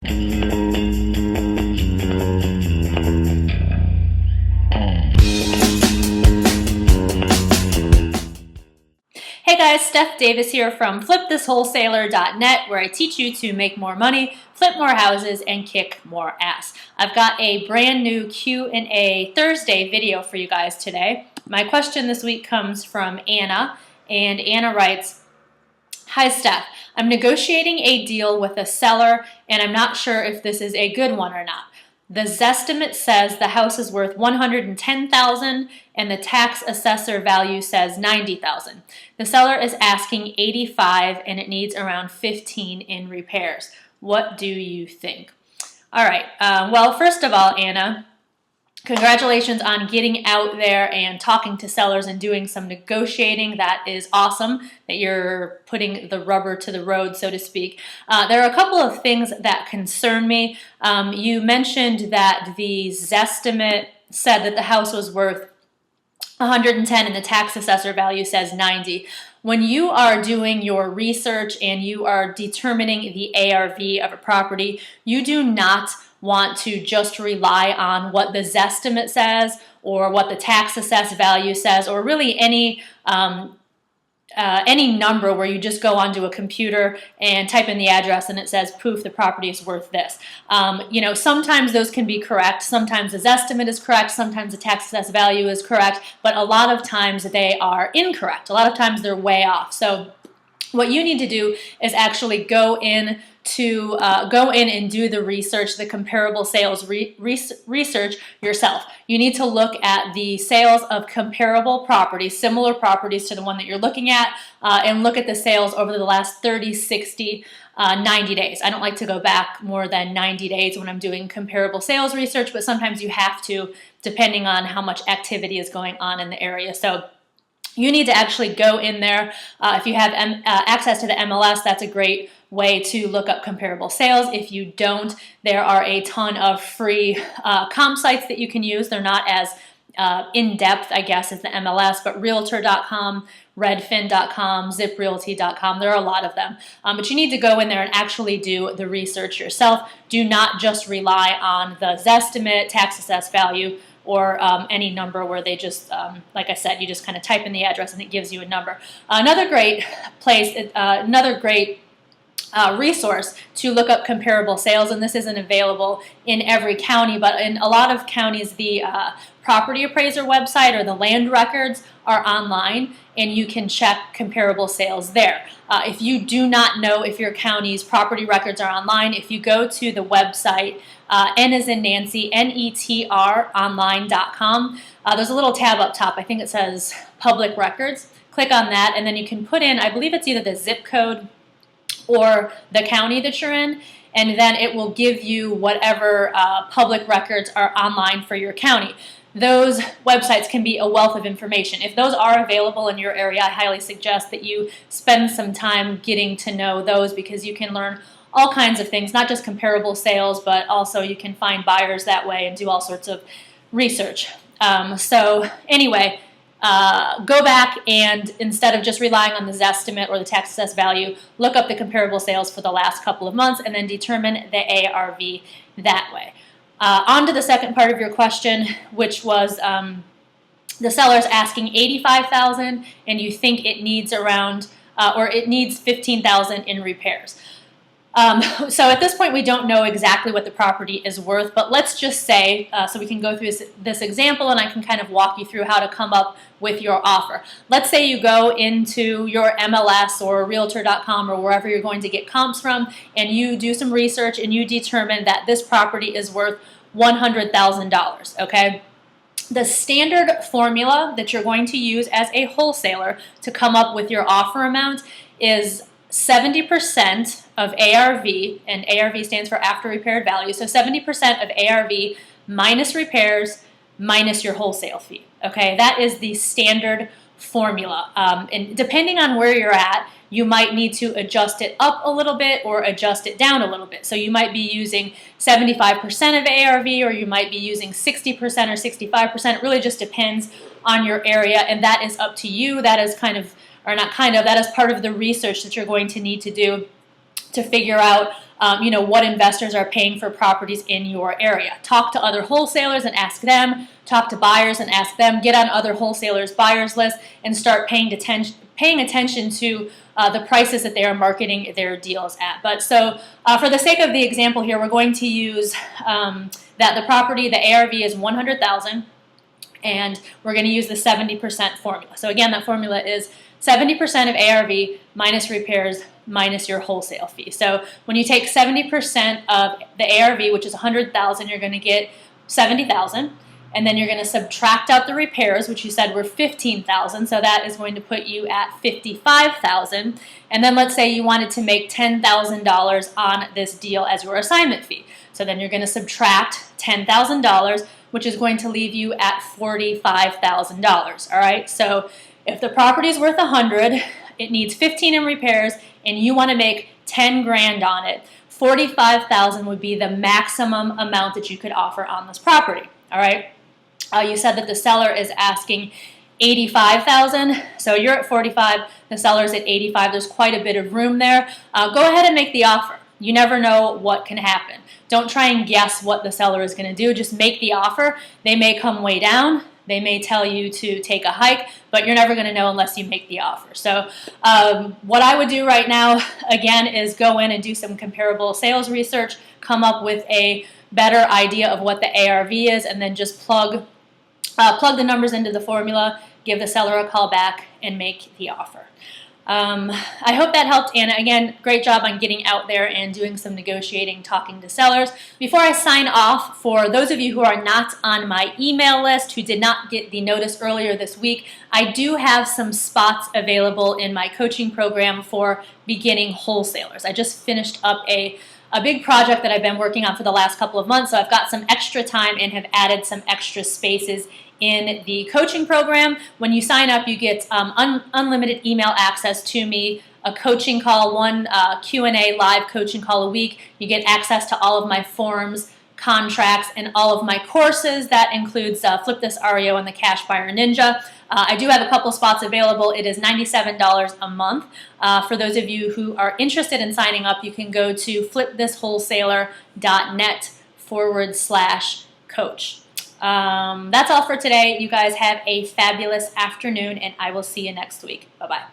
Hey guys, Steph Davis here from flipthiswholesaler.net, where I teach you to make more money, flip more houses, and kick more ass. I've got a brand new Q&A Thursday video for you guys today. My question this week comes from Anna, and Anna writes, "Hi Steph, I'm negotiating a deal with a seller and I'm not sure if this is a good one or not. The Zestimate says the house is worth $110,000 and the tax assessor value says $90,000. The seller is asking $85,000 and it needs around $15,000 in repairs. What do you think?" All right, well, first of all, Anna, congratulations on getting out there and talking to sellers and doing some negotiating. That is awesome that you're putting the rubber to the road, so to speak. There are a couple of things that concern me. You mentioned that the Zestimate said that the house was worth 110 and the tax assessor value says 90. When you are doing your research and you are determining the ARV of a property, you do not want to just rely on what the Zestimate says or what the tax assessed value says, or really any number where you just go onto a computer and type in the address and it says, poof, the property is worth this. You know, sometimes those can be correct. Sometimes the Zestimate is correct. Sometimes the tax assessed value is correct. But a lot of times they are incorrect. A lot of times they're way off. So what you need to do is actually go in and do the research, the comparable sales research yourself. You need to look at the sales of comparable properties, similar properties to the one that you're looking at, and look at the sales over the last 30, 60, 90 days. I don't like to go back more than 90 days when I'm doing comparable sales research, but sometimes you have to, depending on how much activity is going on in the area. So you need to actually go in there. If you have access to the MLS, that's a great way to look up comparable sales. If you don't, there are a ton of free comp sites that you can use. They're not as in-depth, I guess, as the MLS, but Realtor.com, Redfin.com, ZipRealty.com, there are a lot of them. But you need to go in there and actually do the research yourself. Do not just rely on the Zestimate, tax assessed value, or any number where they just, like I said, you just kind of type in the address and it gives you a number. Another great place, another great resource to look up comparable sales, and this isn't available in every county, but in a lot of counties, the property appraiser website or the land records are online, and you can check comparable sales there. If you do not know if your county's property records are online, if you go to the website, N as in Nancy, netronline.com, there's a little tab up top. I think it says Public Records. Click on that, and then you can put in, I believe it's either the zip code or the county that you're in, and then it will give you whatever public records are online for your county. Those websites can be a wealth of information. If those are available in your area, I highly suggest that you spend some time getting to know those, because you can learn all kinds of things, not just comparable sales, but also you can find buyers that way and do all sorts of research. So anyway, go back and instead of just relying on the Zestimate or the tax assessed value, look up the comparable sales for the last couple of months and then determine the ARV that way. On to the second part of your question, which was the seller's asking $85,000 and you think it needs around, or it needs $15,000 in repairs. So at this point, we don't know exactly what the property is worth, but let's just say, so we can go through this example and I can kind of walk you through how to come up with your offer. Let's say you go into your MLS or Realtor.com or wherever you're going to get comps from, and you do some research and you determine that this property is worth $100,000, okay? The standard formula that you're going to use as a wholesaler to come up with your offer amount is 70% of ARV, and ARV stands for after repaired value, so 70% of ARV minus repairs minus your wholesale fee, okay? That is the standard formula, and depending on where you're at, you might need to adjust it up a little bit or adjust it down a little bit. So you might be using 75% of ARV, or you might be using 60% or 65%. It really just depends on your area, and that is up to you. That is kind of, or not kind of, that is part of the research that you're going to need to do to figure out what investors are paying for properties in your area. Talk to other wholesalers and ask them. Talk to buyers and ask them. Get on other wholesalers' buyers list and start paying attention to the prices that they are marketing their deals at. But so for the sake of the example here, we're going to use that the property, the ARV is $100,000, and we're going to use the 70% formula. So again, that formula is 70% of ARV minus repairs minus your wholesale fee. So when you take 70% of the ARV, which is $100,000, you're going to get $70,000. And then you're going to subtract out the repairs, which you said were $15,000. So that is going to put you at $55,000. And then let's say you wanted to make $10,000 on this deal as your assignment fee. So then you're going to subtract $10,000, which is going to leave you at $45,000. All right. So if the property is worth $100,000, it needs $15,000 in repairs, and you want to make $10,000 on it, $45,000 would be the maximum amount that you could offer on this property. All right. You said that the seller is asking $85,000, so you're at $45,000. The seller's at $85,000. There's quite a bit of room there. Go ahead and make the offer. You never know what can happen. Don't try and guess what the seller is going to do. Just make the offer. They may come way down. They may tell you to take a hike, but you're never going to know unless you make the offer. So what I would do right now, again, is go in and do some comparable sales research, come up with a better idea of what the ARV is, and then just plug the numbers into the formula, give the seller a call back, and make the offer. I hope that helped, and again, great job on getting out there and doing some negotiating, talking to sellers. Before I sign off, for those of you who are not on my email list, who did not get the notice earlier this week, I do have some spots available in my coaching program for beginning wholesalers. I just finished up a big project that I've been working on for the last couple of months, so I've got some extra time and have added some extra spaces in the coaching program. When you sign up, you get unlimited email access to me, a coaching call, one Q&A live coaching call a week. You get access to all of my forms, contracts, and all of my courses. That includes Flip This REO and the Cash Buyer Ninja. I do have a couple spots available. It is $97 a month. For those of you who are interested in signing up, you can go to flipthiswholesaler.net/coach. That's all for today. You guys have a fabulous afternoon, and I will see you next week. Bye-bye.